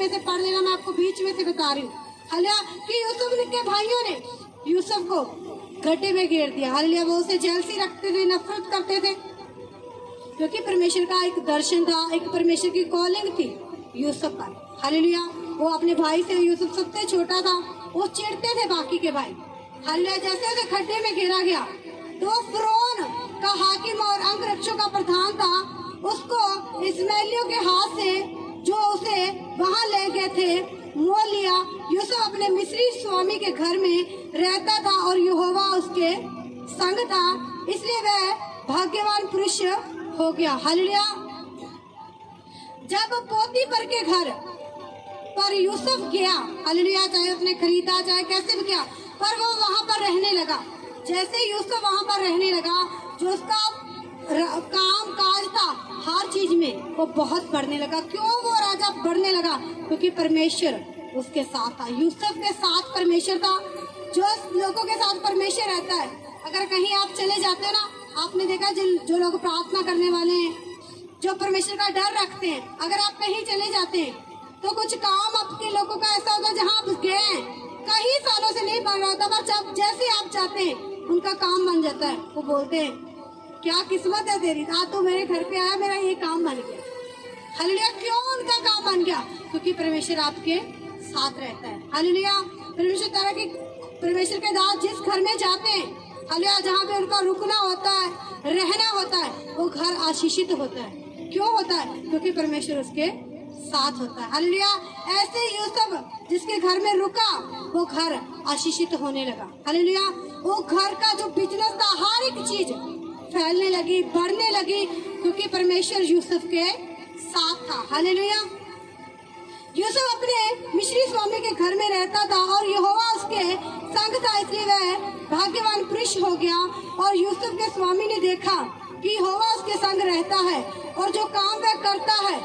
में से पढ़ लेना, मैं आपको बीच में से बता रही हूँ। हालेलुया कि यूसुफ के भाइयों ने यूसुफ को गड्ढे में गिर दिया। हालेलुया वो उसे जेलसी रखते थे, नफरत करते थे, क्योंकि परमेश्वर का एक दर्शन था, एक परमेश्वर की कॉलिंग थी यूसुफ पर। हालेलुया वो अपने भाई से, यूसुफ सबसे छोटा था, वो चिढ़ते थे बाकी के भाई। हालेलुया जैसे उसे खड्डे में गिरा गया तो फिरौन का हाकिम और अंगरक्षकों का प्रधान था, उसको इस्माइलियों के हाथ से जो उसे वहां ले गए थे मोल लिया। यूसुफ अपने मिस्री स्वामी के घर में रहता था और यहोवा उसके संग था, इसलिए वह भाग्यवान पुरुष हो गया। हालेलुया जब पोतीफर के घर पर यूसुफ गया, हालेलुया चाहे उसने खरीदा चाहे कैसे भी किया, पर वो वहां पर रहने लगा। जैसे यूसुफ वहां पर रहने लगा, जो उसका काम काज था हर चीज में वो बहुत बढ़ने लगा। क्यों वो राजा बढ़ने लगा? क्योंकि परमेश्वर उसके साथ था। यूसुफ के साथ परमेश्वर था। जो लोगों के साथ परमेश्वर रहता है, अगर कहीं आप चले जाते हो ना, आपने देखा जो लोग प्रार्थना करने वाले हैं, जो परमेश्वर का डर रखते हैं, अगर आप कहीं चले जाते हैं तो कुछ काम आपके लोगों का ऐसा होता है जहाँ आप गए हैं कई सालों से नहीं बन रहा होता, पर जब जैसे आप जाते हैं उनका काम बन जाता है। वो बोलते हैं क्या किस्मत है तेरी, आज तो मेरे घर पे आया, मेरा ये काम बन गया। हालेलुया क्यों उनका काम बन गया? क्योंकि परमेश्वर आपके साथ रहता है। हालेलुया परमेश्वर के दास जिस घर में जाते हैं, हालेलुया जहाँ पे उनका रुकना होता है, रहना होता है, वो घर आशीषित होता है। क्यों होता है? क्योंकि परमेश्वर उसके साथ होता है। हालेलुया ऐसे यूसुफ जिसके घर में रुका वो घर आशीषित होने लगा। हालेलुया वो घर का जो बिजनेस था हर एक चीज फैलने लगी, बढ़ने लगी, क्योंकि परमेश्वर यूसुफ के साथ था। हालेलुया यूसुफ अपने मिस्री स्वामी के घर में रहता था और यहोवा उसके संग था, इसलिए वह भाग्यवान पुरुष हो गया। और यूसुफ के स्वामी ने देखा कि यहोवा उसके संग रहता है और जो काम वह करता है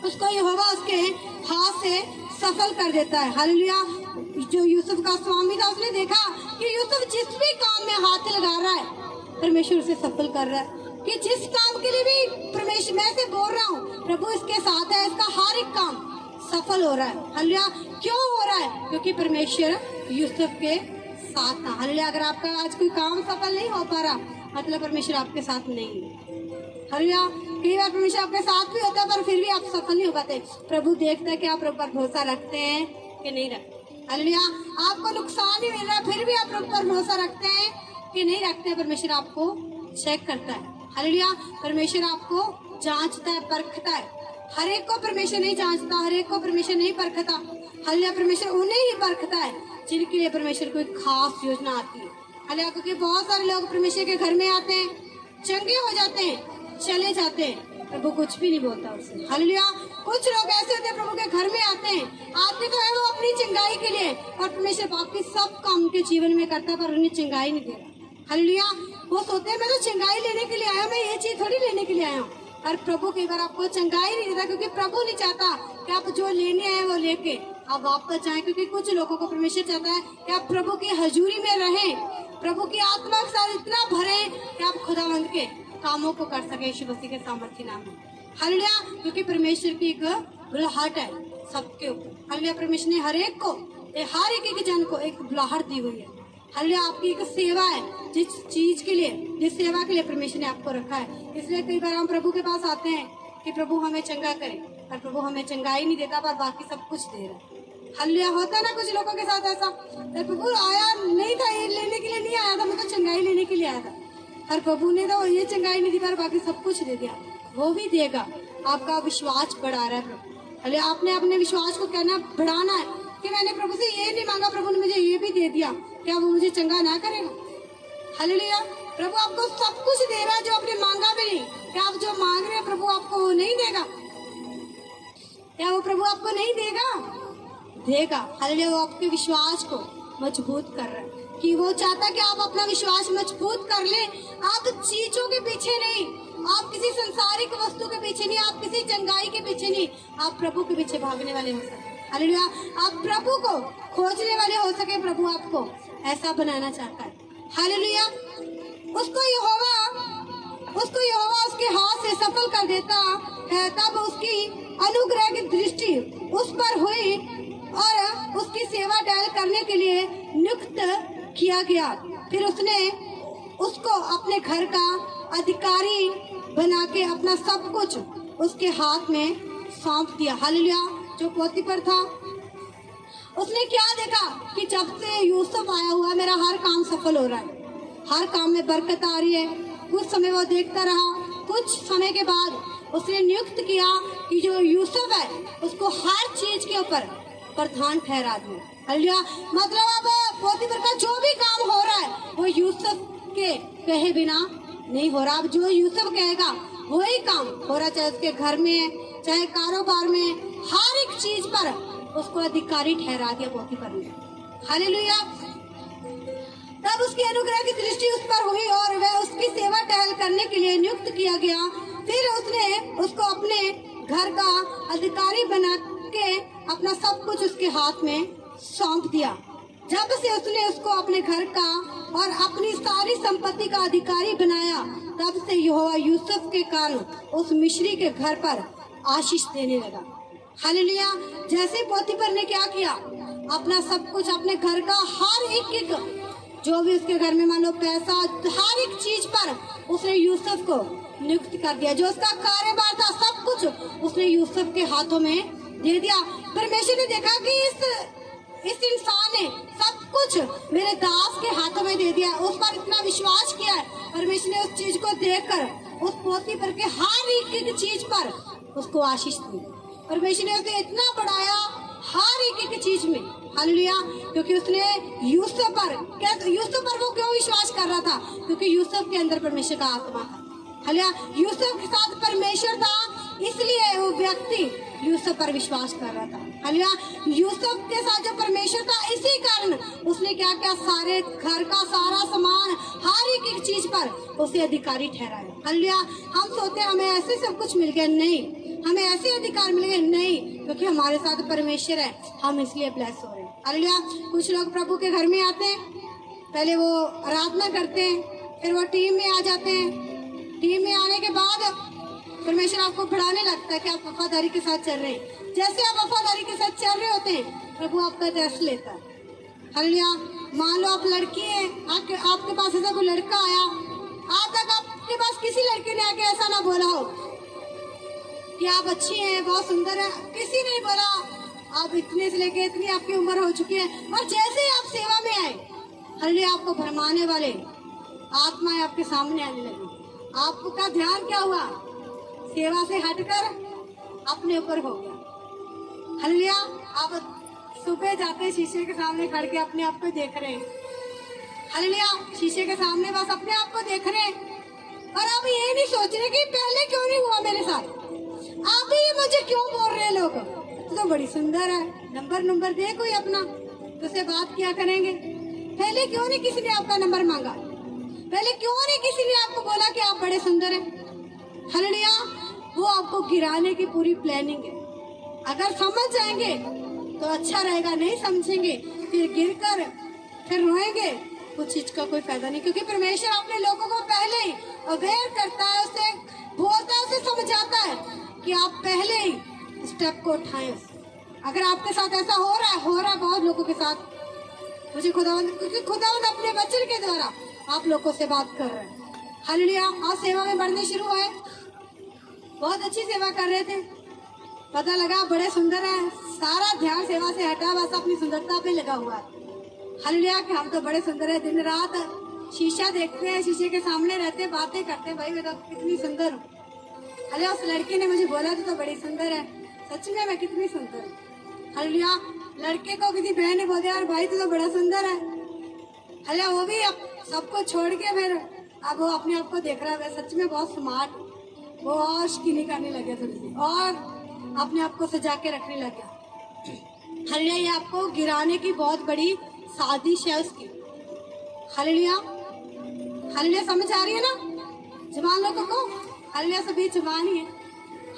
उसको यहोवा उसके हाथ से सफल कर देता है। हालेलुया जो यूसुफ का स्वामी था उसने देखा कि यूसुफ जिस भी काम में हाथ लगा रहा है परमेश्वर उसे सफल कर रहा है, कि जिस काम के लिए भी परमेश्वर, मैं से बोल रहा हूँ प्रभु इसके साथ है, इसका हर एक काम सफल हो रहा है। हालेलुया क्यों हो रहा है? क्योंकि परमेश्वर यूसुफ के साथ था। हालेलुया अगर आपका आज कोई काम सफल नहीं हो पा रहा, मतलब परमेश्वर आपके साथ नहीं है। हालेलुया कई बार परमेश्वर आपके साथ भी होता है पर फिर भी आप सफल नहीं हो पाते। प्रभु देखता है कि आप प्रभु पर भरोसा रखते हैं कि नहीं रखते। हालेलुया आपको नुकसान ही मिल रहा है फिर भी आप प्रभु पर भरोसा रखते हैं कि नहीं रखते। परमेश्वर आपको चेक करता है। हालेलुया परमेश्वर आपको जांचता है, परखता है। हर एक को परमेश्वर नहीं जांचता, हर एक को परमेश्वर नहीं परखता। हालेलुया परमेश्वर उन्हें ही परखता है जिनके लिए परमेश्वर कोई खास योजना आती है। हालेलुया क्योंकि बहुत सारे लोग परमेश्वर के घर में आते हैं, चंगे हो जाते हैं, चले जाते हैं, प्रभु कुछ भी नहीं बोलता उससे। हालेलुया कुछ लोग ऐसे होते हैं प्रभु के घर में आते तो है वो अपनी चंगाई के लिए, और परमेश्वर बाकी सब काम उनके जीवन में करता है पर उन्हें चंगाई नहीं देता। हालेलुया वो सोचते हैं मैं तो चंगाई लेने के लिए आया, मैं ये चीज थोड़ी लेने के लिए आया हूँ। और प्रभु कई बार आपको चंगाई नहीं देता क्योंकि प्रभु नहीं चाहता कि आप जो लेने आए वो लेके आप वापस जाएं, क्योंकि कुछ लोगों को परमेश्वर चाहता है कि आप प्रभु की हजूरी में रहें, प्रभु की आत्मा के साथ इतना भरे कि आप खुदावंद के कामों को कर सके यीशु मसीह के सामर्थ्य नाम में। हालेलुया क्योंकि परमेश्वर की एक बुलाहट है सबके ऊपर। हालेलुया परमेश्वर ने हर एक जन को एक बुलाहट दी हुई है। हालेलुया आपकी एक सेवा है, जिस चीज के लिए, जिस सेवा के लिए परमेश्वर ने आपको रखा है। इसलिए कई बार हम प्रभु के पास आते हैं कि प्रभु हमें चंगा करे, पर प्रभु हमें चंगाई नहीं देता पर बाकी सब कुछ दे रहा है। हालेलुया होता है ना कुछ लोगों के साथ ऐसा, प्रभु आया नहीं था, ये लेने के लिए नहीं आया था, मैं तो चंगाई लेने के लिए आया था, और प्रभु ने तो ये चंगाई नहीं दी पर बाकी सब कुछ दे दिया। वो भी देगा, आपका विश्वास बढ़ा रहा है प्रभु। हालेलुया आपने अपने विश्वास को कहना बढ़ाना है कि मैंने प्रभु से ये नहीं मांगा, प्रभु ने मुझे ये भी दे दिया, क्या वो मुझे चंगा ना करेगा? हालेलुया प्रभु आपको सब कुछ दे रहा है जो आपने मांगा भी नहीं। क्या आप जो मांग रहे हैं प्रभु आपको वो नहीं देगा? क्या वो प्रभु आपको नहीं देगा? देगा। हालेलुया वो आपके विश्वास को मजबूत कर रहा है, कि वो चाहता कि आप अपना विश्वास मजबूत कर ले। आप चीजों के पीछे नहीं, आप किसी संसारिक वस्तु के पीछे नहीं, आप किसी चंगाई के पीछे नहीं, आप प्रभु के पीछे भागने वाले हो सके। हालेलुया आप प्रभु को खोजने वाले हो सके। प्रभु आपको ऐसा बनाना चाहता है। हालेलुया उसको यहोवा उसके हाथ से सफल कर देता है, तब उसकी अनुग्रह की दृष्टि उस किया गया, फिर उसने उसको अपने घर का अधिकारी बना के अपना सब कुछ उसके हाथ में सौंप दिया। हालेलुया। जो पोतीफर था, उसने क्या देखा कि जब से यूसुफ आया हुआ मेरा हर काम सफल हो रहा है, हर काम में बरकत आ रही है। कुछ समय वो देखता रहा, कुछ समय के बाद उसने नियुक्त किया कि जो यूसुफ है उसको हर चीज के ऊपर प्रधान ठहरा दिया। हालेलुया। मतलब अब पोतीफर का जो भी काम हो रहा है वो यूसुफ के कहे बिना नहीं हो रहा। अब जो यूसुफ कहेगा वही काम हो रहा, चाहे उसके घर में, चाहे कारोबार में, हर एक चीज पर उसको अधिकारी ठहरा दिया पोतीफर ने। हालेलुया। तब उसकी अनुग्रह की दृष्टि उस पर हुई और वह उसकी सेवा टहल करने के लिए नियुक्त किया गया। फिर उसने उसको अपने घर का अधिकारी बना के अपना सब कुछ उसके हाथ में सौंप दिया। जब से उसने उसको अपने घर का और अपनी सारी संपत्ति का अधिकारी बनाया, तब से यहोवा यूसुफ के कारण उस मिस्री के घर पर आशीष देने लगा। हालेलुया। जैसे पोतीफर ने क्या किया, अपना सब कुछ, अपने घर का हर एक जो भी उसके घर में मान लो पैसा, हर एक चीज पर उसने यूसुफ को नियुक्त कर दिया। जो उसका कारोबार था सब कुछ उसने यूसुफ के हाथों में दे दिया। परमेश्वर ने देखा कि इस इंसान ने सब कुछ मेरे दास के हाथों में दे दिया, उस पर इतना विश्वास किया है। परमेश्वर ने उस चीज को देखकर उस पोतीफर के हर एक चीज पर उसको आशीष दी। परमेश्वर ने उसे इतना बढ़ाया हर एक चीज में। हालेलुया। क्योंकि उसने यूसुफ पर वो क्यों विश्वास कर रहा था? क्योंकि यूसुफ के अंदर परमेश्वर का आत्मा था। हालेलुया। यूसुफ के साथ परमेश्वर था, इसलिए वो व्यक्ति यूसुफ पर विश्वास कर रहा था। हालेलुया। यूसुफ के साथ जो परमेश्वर था, इसी कारण उसने क्या क्या सारे घर का सारा सामान, हर एक चीज पर उसे अधिकारी ठहराया। हालेलुया। हम सोचते हमें ऐसे सब कुछ मिल गया, नहीं, हमें ऐसे अधिकार मिल गए, नहीं, क्योंकि हमारे साथ परमेश्वर है, हम इसलिए ब्लेस हो रहे हैं। हालेलुया। कुछ लोग प्रभु के घर में आते हैं, पहले वो आराधना करते हैं, फिर वो टीम में आ जाते हैं। टीम में आने के बाद परमेश्वर आपको बढ़ाने लगता है कि आप वफादारी के साथ चल रहे हैं। जैसे आप वफादारी के साथ चल रहे होते हैं, प्रभु आपका टेस्ट लेता है। हालेलुया। मान लो आप लड़की हैं, आपके पास ऐसा कोई लड़का आया, आज तक आपके पास किसी लड़के ने आके ऐसा ना बोला हो कि आप अच्छी हैं, बहुत सुंदर है, किसी ने बोला। आप इतने से लेके इतनी आपकी उम्र हो चुकी है, और जैसे ही आप सेवा में आए, हालेलुया, आपको भरमाने वाले आत्माएं आपके सामने आने लगी। आपका ध्यान क्या हुआ? सेवा से हटकर अपने ऊपर हो गया। हालेलुया। आप सुबह जाते शीशे के सामने खड़ के अपने आप को देख रहे हैं। हालेलुया। शीशे के सामने बस अपने आप को देख रहे हैं, और आप ये नहीं सोच रहे कि पहले क्यों नहीं हुआ मेरे साथ, आप ही मुझे क्यों बोल रहे हैं लोग, तो बड़ी सुंदर है, नंबर दे कोई अपना, तो से बात किया करेंगे। पहले क्यों नहीं किसी ने आपका नंबर मांगा? पहले क्यों नहीं किसी ने आपको बोला कि आप बड़े सुंदर हैं? हालेलुया। वो आपको गिराने की पूरी प्लानिंग है। अगर समझ जाएंगे तो अच्छा रहेगा, नहीं समझेंगे फिर गिरकर फिर रोएंगे, कुछ चीज का कोई फायदा नहीं। क्योंकि परमेश्वर अपने लोगों को पहले ही अवेयर करता है, उसे बोलता है, उसे समझाता है कि आप पहले ही स्टेप को उठाएं। अगर आपके साथ ऐसा हो रहा है बहुत लोगों के साथ, मुझे खुदावंद अपने वचन के द्वारा आप लोगों से बात कर रहे हैं। हालेलुया। आज सेवा में बढ़ने शुरू हुए, बहुत अच्छी सेवा कर रहे थे, पता लगा बड़े सुंदर हैं, सारा ध्यान सेवा से हटा, बस अपनी सुंदरता पे लगा हुआ है। हालेलुया। कि हम तो बड़े सुंदर है, दिन रात शीशा देखते हैं, शीशे के सामने रहते, बातें करते हैं, भाई मैं तो कितनी सुंदर हूँ। हालेलुया। उस लड़के ने मुझे बोला तो बड़ी सुंदर है, सच में मैं कितनी सुंदर हूँ। हालेलुया। लड़के को किसी बहन ने बोल दिया, भाई तो बड़ा सुंदर है। हालेलुया। वो भी अब सबको छोड़ के फिर अब वो अपने आप को देख रहा है, सच में बहुत स्मार्ट, वो और शकीनी करने लगे थोड़ी सी, और अपने आप को सजा के रखने लग गया। हालेलुया। ये आपको गिराने की बहुत बड़ी साजिश है उसकी। हालेलुया। हालेलुया। समझ आ रही है ना जवान लोगों को? हालेलुया। सभी जवान ही है।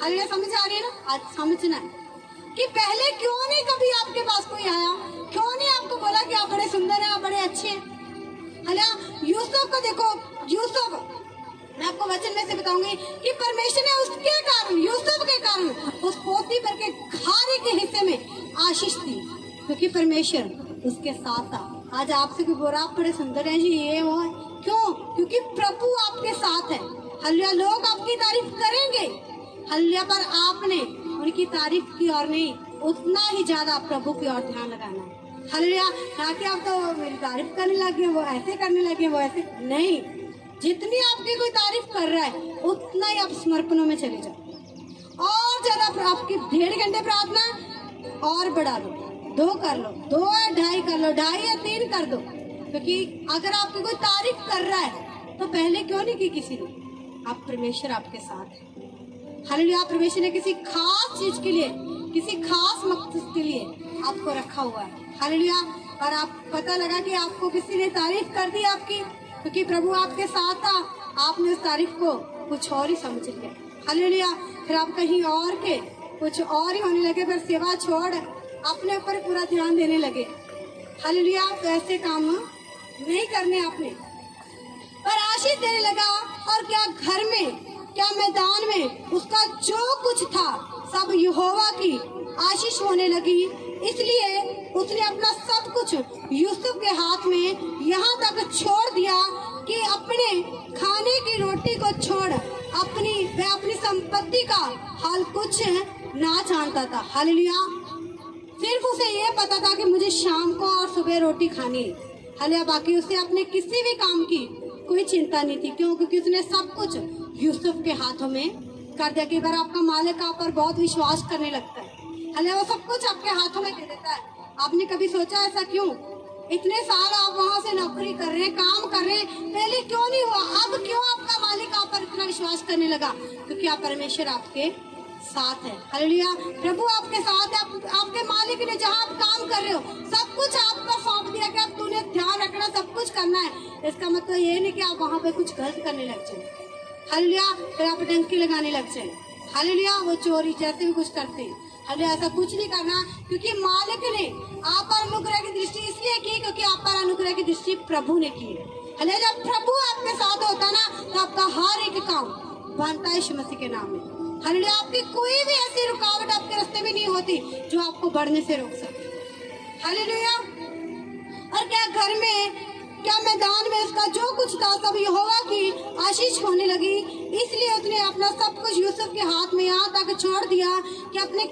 हालेलुया। समझ आ रही है ना? आज समझना है कि पहले क्यों नहीं कभी आपके पास कोई आया, क्यों नहीं आपको बोला कि आप बड़े सुंदर हैं, आप बड़े अच्छे हैं। हालेलुया। यूसुफ को देखो, यूसुफ, मैं आपको वचन में से बताऊंगी कि परमेश्वर ने उसके कारण, यूसुफ के कारण उस पोतीफर के हर एक हिस्से में आशीष दी, क्योंकि परमेश्वर उसके साथ था। आज आपसे कोई बोला आप बड़े सुंदर हैं जी, ये वो है। क्यों? क्योंकि प्रभु आपके साथ है। हालेलुया। लोग आपकी तारीफ करेंगे, हालेलुया, पर आपने उनकी तारीफ की और नहीं, उतना ही ज्यादा प्रभु की ओर ध्यान लगाना है। हालेलुया। ना कि आप तो मेरी तारीफ करने लगे, वो ऐसे करने लगे, वो ऐसे नहीं। जितनी आपकी कोई तारीफ कर रहा है उतना ही आप समर्पणों में चले जाओ। और ज्यादा आपकी 1.5 घंटे प्रार्थना और बढ़ा लो, 2 कर लो, 2 या 2.5 कर लो, 2.5 या 3 कर दो। क्योंकि अगर आपकी कोई तारीफ कर रहा है तो पहले क्यों नहीं की किसी ने? आप परमेश्वर आपके साथ है। हालेलुया। परमेश्वर ने किसी खास चीज के लिए, किसी खास मकसद के लिए आपको रखा हुआ है। हालेलुया। और आप पता लगा कि आपको किसी ने तारीफ कर दी आपकी, क्योंकि प्रभु आपके साथ था, आपने उस तारीफ को कुछ और ही समझ लिया। हालेलुया। फिर आप कहीं और के कुछ और ही होने लगे, फिर सेवा छोड़ अपने ऊपर पूरा ध्यान देने लगे। हालेलुया। तो ऐसे काम नहीं करने आपने, पर आशीष देने लगा। और क्या घर में, क्या मैदान में उसका जो कुछ था सब यहोवा की आशीष होने लगी। इसलिए उसने अपना सब कुछ यूसुफ के हाथ में यहाँ तक छोड़ दिया कि अपने खाने की रोटी को छोड़ अपनी संपत्ति का हाल कुछ ना जानता था। हालेलुया। सिर्फ उसे ये पता था कि मुझे शाम को और सुबह रोटी खानी है। हालेलुया। बाकी उसे अपने किसी भी काम की कोई चिंता नहीं थी। क्यों? क्योंकि उसने सब कुछ यूसुफ के हाथों में कर दिया। कि बार आपका मालिक आप पर बहुत विश्वास करने लगता है, हालेलुया, वो सब कुछ आपके हाथों में दे देता है। आपने कभी सोचा ऐसा क्यों? इतने साल आप वहाँ से नौकरी कर रहे हैं, काम कर रहे हैं, पहले क्यों नहीं हुआ? अब क्यों आपका मालिक आप पर इतना विश्वास करने लगा? क्योंकि आप परमेश्वर आपके साथ है। हालेलुया। प्रभु आपके साथ है। आपके मालिक ने जहाँ आप काम कर रहे हो सब कुछ आपको सौंप दिया कि अब तूने ध्यान रखना, सब कुछ करना है। इसका मतलब ये नहीं कि आप वहाँ पे कुछ गलत करने लग जाए। हालेलुया। फिर आप डंकी लगाने लग जाए। हालेलुया। वो चोरी जैसे भी कुछ करते हैं, हालेलुया, ऐसा कुछ नहीं करना। क्योंकि मालिक ने आप पर अनुग्रह की दृष्टि इसलिए की क्योंकि आप पर अनुग्रह की दृष्टि प्रभु ने की है। हालेलुया। जब प्रभु आपके साथ होता ना तो आपका हर एक काम बनता है यीशु मसीह के नाम में। हालेलुया। आपकी कोई भी ऐसी रुकावट आपके रास्ते में नहीं होती जो आपको बढ़ने से रोक सके। हालेलुया। और क्या घर में, क्या मैदान में उसका जो कुछ था सब यहोवा की आशीष होने लगी। इसलिए उसने अपना सब कुछ यूसुफ के हाथ में यहाँ तक छोड़ दिया कि अपने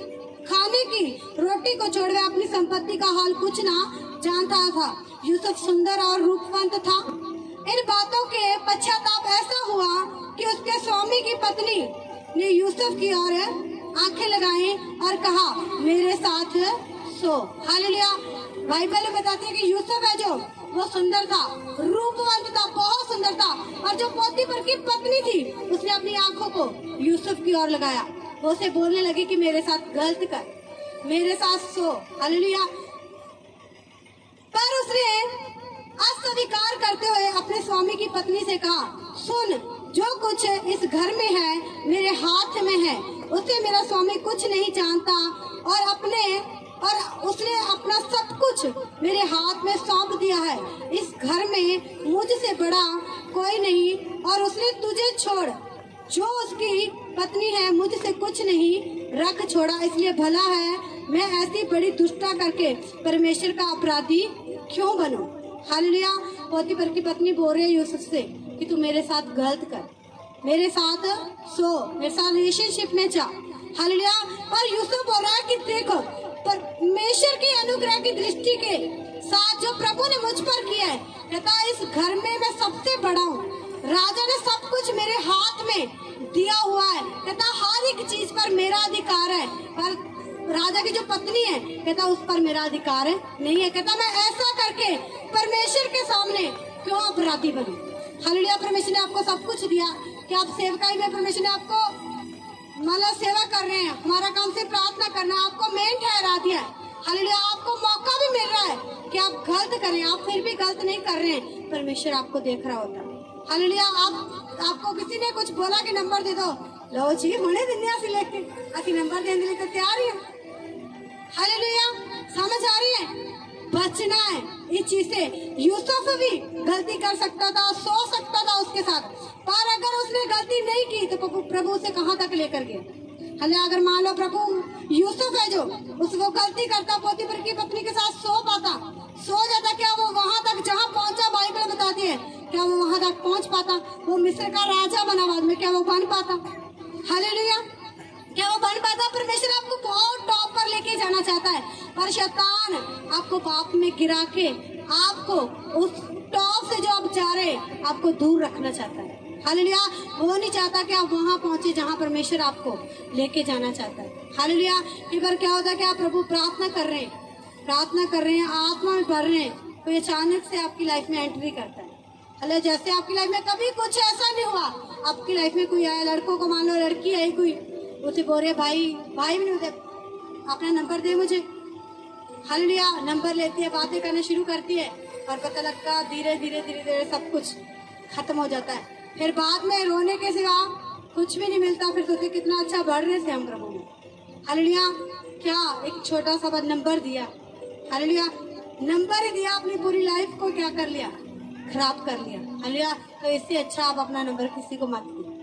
खाने की रोटी को छोड़ वह अपनी संपत्ति का हाल कुछ ना जानता था। यूसुफ सुंदर और रूपवंत था। इन बातों के पश्चाताप ऐसा हुआ कि उसके स्वामी की पत्नी ने यूसुफ की ओर आंखें लगाई और कहा, मेरे साथ सो। हालेलुया। बाइबल में बताती है कि यूसुफ है जो वो सुंदर था, रूपवंत था, बहुत सुंदर था। और जो पोतीफर की पत्नी थी उसने अपनी आंखों को यूसुफ की ओर लगाया। वो उसे बोलने लगी कि मेरे साथ गलत कर, मेरे साथ सो। हालेलुया। पर उसने अस्वीकार करते हुए अपने स्वामी की पत्नी से कहा, सुन, जो कुछ इस घर में है मेरे हाथ में है, उसे मेरा स्वामी कुछ नहीं जानता। और उसने अपना सब कुछ मेरे हाथ में सौंप दिया है। इस घर में मुझसे बड़ा कोई नहीं, और उसने तुझे छोड़ जो उसकी पत्नी है मुझसे कुछ नहीं रख छोड़ा। इसलिए भला है मैं ऐसी बड़ी दुष्टता करके परमेश्वर का अपराधी क्यों बनूं। हालेलुया। पोतीफर की पत्नी बोल रही है यूसुफ से कि तू मेरे साथ गलत कर, मेरे साथ सो, मेरे साथ रिलेशनशिप में जा। हालेलुया। पर यूसुफ बोल रहा है कि देखो, परमेश्वर की अनुग्रह की दृष्टि के साथ जो प्रभु ने मुझ पर किया है, कहता इस घर में मैं सबसे बड़ा हूँ। राजा ने सब कुछ मेरे हाथ में दिया हुआ है। कहता हर एक चीज पर मेरा अधिकार है, पर राजा की जो पत्नी है कहता उस पर मेरा अधिकार नहीं है। कहता मैं ऐसा करके परमेश्वर के सामने क्यों अपराधी बनूं। हालेलुया। परमेश्वर ने आपको सब कुछ दिया कि आप सेवकाई में, परमेश्वर ने आपको मतलब सेवा कर रहे हैं, हमारा काम से प्रार्थना करना, आपको मेन ठहरा दिया है। हालेलुया। आपको मौका भी मिल रहा है कि आप गलत करें, आप फिर भी गलत नहीं कर रहे हैं, परमेश्वर आपको देख रहा होता है। हालेलुया। आपको किसी ने कुछ बोला कि नंबर दे दो, लो जी होने दिन से लेके असि नंबर देने के लिए तो तैयार ही है। हालेलुया। समझ आ रही है? बचना है इस चीज से। यूसुफ भी गलती कर सकता था, सो सकता था उसके साथ, पर अगर उसने गलती नहीं की तो प्रभु उसे कहाँ तक लेकर गए। हालेलुया। अगर मान लो प्रभु यूसुफ है जो उसको गलती करता, पोतीफर की पत्नी के साथ सो जाता, क्या वो वहां तक जहां पहुंचा बाइबल बताती है, क्या वो वहां तक पहुंच पाता? वो मिस्र का राजा बना बाद में, क्या वो बन पाता? हालेलुया, क्या वो बन पाता? परमेश्वर आपको बहुत टॉप पर लेके जाना चाहता है, पर शैतान आपको पाप में गिरा के आपको उस टॉप से जो आप जा रहे आपको दूर रखना चाहता है। हालेलुया, वो नहीं चाहता कि आप वहां पहुंचे जहां परमेश्वर आपको लेके जाना चाहता है। हालेलुया, कई बार क्या होता है कि आप प्रभु प्रार्थना कर रहे हैं, आत्मा में बढ़ रहे हैं, तो अचानक से आपकी लाइफ में एंट्री करता है। हालेलुया, जैसे आपकी लाइफ में कभी कुछ ऐसा नहीं हुआ, आपकी लाइफ में कोई आया, लड़कों को मान लो लड़की आई कोई, उसे बोल रहे भाई भी नहीं होते, अपना नंबर दे मुझे। हालेलुया, नंबर लेती है, बातें करना शुरू करती है, और पता लगता धीरे धीरे सब कुछ खत्म हो जाता है। फिर बाद में रोने के सिवा कुछ भी नहीं मिलता। फिर सोचते कितना अच्छा बढ़ रहे थे हम प्रभु में। हालेलुया, क्या एक छोटा सा नंबर दिया, हालेलुया, नंबर ही दिया, अपनी पूरी लाइफ को क्या कर लिया? खराब कर लिया। हालेलुया, तो इससे अच्छा आप अपना नंबर किसी को मत दीजिए।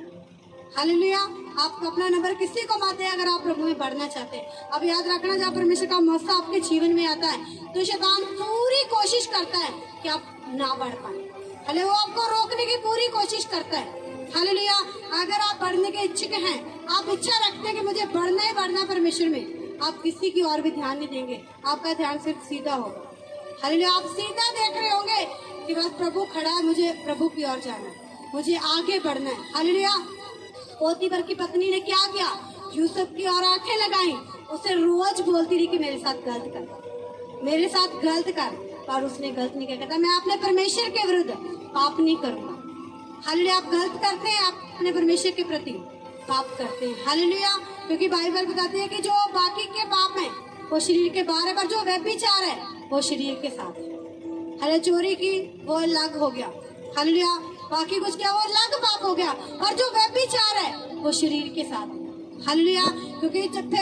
हालेलुया, आप अपना नंबर किसी को मत दें अगर आप प्रभु में बढ़ना चाहते हैं। अब याद रखना, जब परमेश्वर का मौका आपके जीवन में आता है तो शैतान पूरी कोशिश करता है कि आप ना बढ़ पाए। हालेलुया, वो आपको रोकने की पूरी कोशिश करता है। हालेलुया, अगर आप बढ़ने के इच्छुक हैं, आप इच्छा रखते हैं कि मुझे बढ़ना ही बढ़ना परमेश्वर में, आप किसी की और भी ध्यान नहीं देंगे, आपका ध्यान सिर्फ सीधा होगा। हालेलुया, आप सीधा देख रहे होंगे कि बस प्रभु खड़ा है, मुझे प्रभु की ओर जाना है, मुझे आगे बढ़ना है। हालेलुया, पोतीफर की पत्नी ने क्या किया? यूसुफ की ओर आंखें लगाई, उसे रोज बोलती रही कि मेरे साथ गलत कर, पर उसने गलत नहीं किया। कहता मैं अपने परमेश्वर के विरुद्ध पाप नहीं करूंगा। हालेलुया, आप गलत करते हैं, आप अपने परमेश्वर के प्रति पाप करते हैं। हालेलुया, क्योंकि बाइबल बताती है कि जो बाकी के पाप हैं वो शरीर के बाहर है, पर जो व्यभिचार है वो शरीर के साथ है। हालेलुया, चोरी की वो अलग हो गया। हालेलुया, बाकी कुछ क्या वो अलग पाप हो गया, और जो व्यभिचार है वो शरीर के साथ है। हालेलुया, क्योंकि जब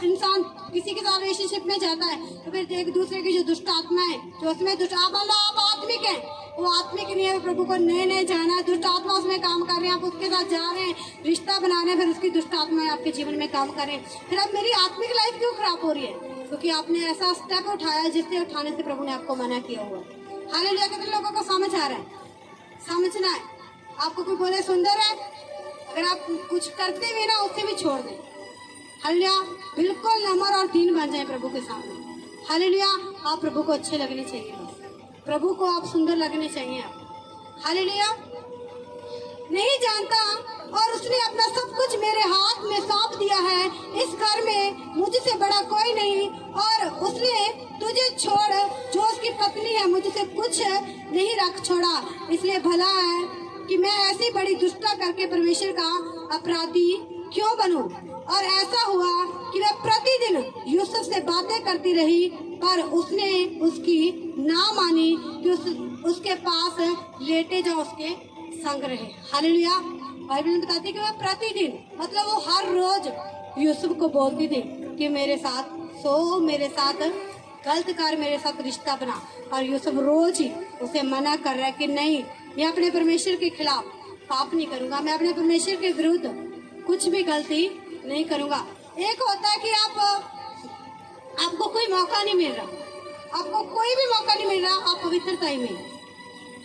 इंसान किसी के साथ रिलेशनशिप में जाता है तो फिर एक दूसरे की जो दुष्ट आत्मा है, जो उसमें दुष्ट आप आत्मिक है, वो आत्मिक नहीं है, प्रभु को नए जाना है, दुष्ट आत्मा उसमें काम कर रहे हैं, आप उसके साथ जा रहे हैं, रिश्ता बना रहे हैं, फिर उसकी दुष्ट आत्मा आपके जीवन में काम कर रहे हैं। फिर अब मेरी आत्मिक लाइफ क्यों खराब हो रही है? क्योंकि आपने ऐसा स्टेप उठाया जिससे उठाने से प्रभु ने आपको मना किया हुआ। हालेलुया, कितने लोगों को समझ आ रहा है? समझना है। आपको कोई बोले सुंदर है, अगर आप कुछ करते हुए ना उसे भी छोड़ दें। हालेलुया, बिल्कुल नम्र और दीन बन जाए प्रभु के सामने। हालेलुया, आप प्रभु को अच्छे लगने चाहिए, प्रभु को आप सुंदर लगने चाहिए आप। हालेलुया, नहीं जानता और उसने अपना सब कुछ मेरे हाथ में सौंप दिया है, इस घर में मुझसे बड़ा कोई नहीं, और उसने तुझे छोड़ जो उसकी पत्नी है मुझसे कुछ नहीं रख छोड़ा, इसलिए भला है कि मैं ऐसी बड़ी दुष्टता करके परमेश्वर का अपराधी क्यों बनूं। और ऐसा हुआ कि मैं प्रतिदिन यूसुफ से बातें करती रही, पर उसने उसकी ना मानी कि उसके पास लेटे जाओ, उसके संग रहे। हालेलुया, बाइबल बताती है कि मैं प्रतिदिन, मतलब वो हर रोज यूसुफ को बोलती थी कि मेरे साथ सो, मेरे साथ गलत कर, मेरे साथ रिश्ता बना, और यूसुफ रोज ही उसे मना कर रहा है कि नहीं, मैं अपने परमेश्वर के खिलाफ पाप नहीं करूंगा, मैं अपने परमेश्वर के विरुद्ध कुछ भी गलती नहीं करूंगा। एक होता है कि आपको कोई मौका नहीं मिल रहा, आपको कोई भी मौका नहीं मिल रहा, आप पवित्रता ही में।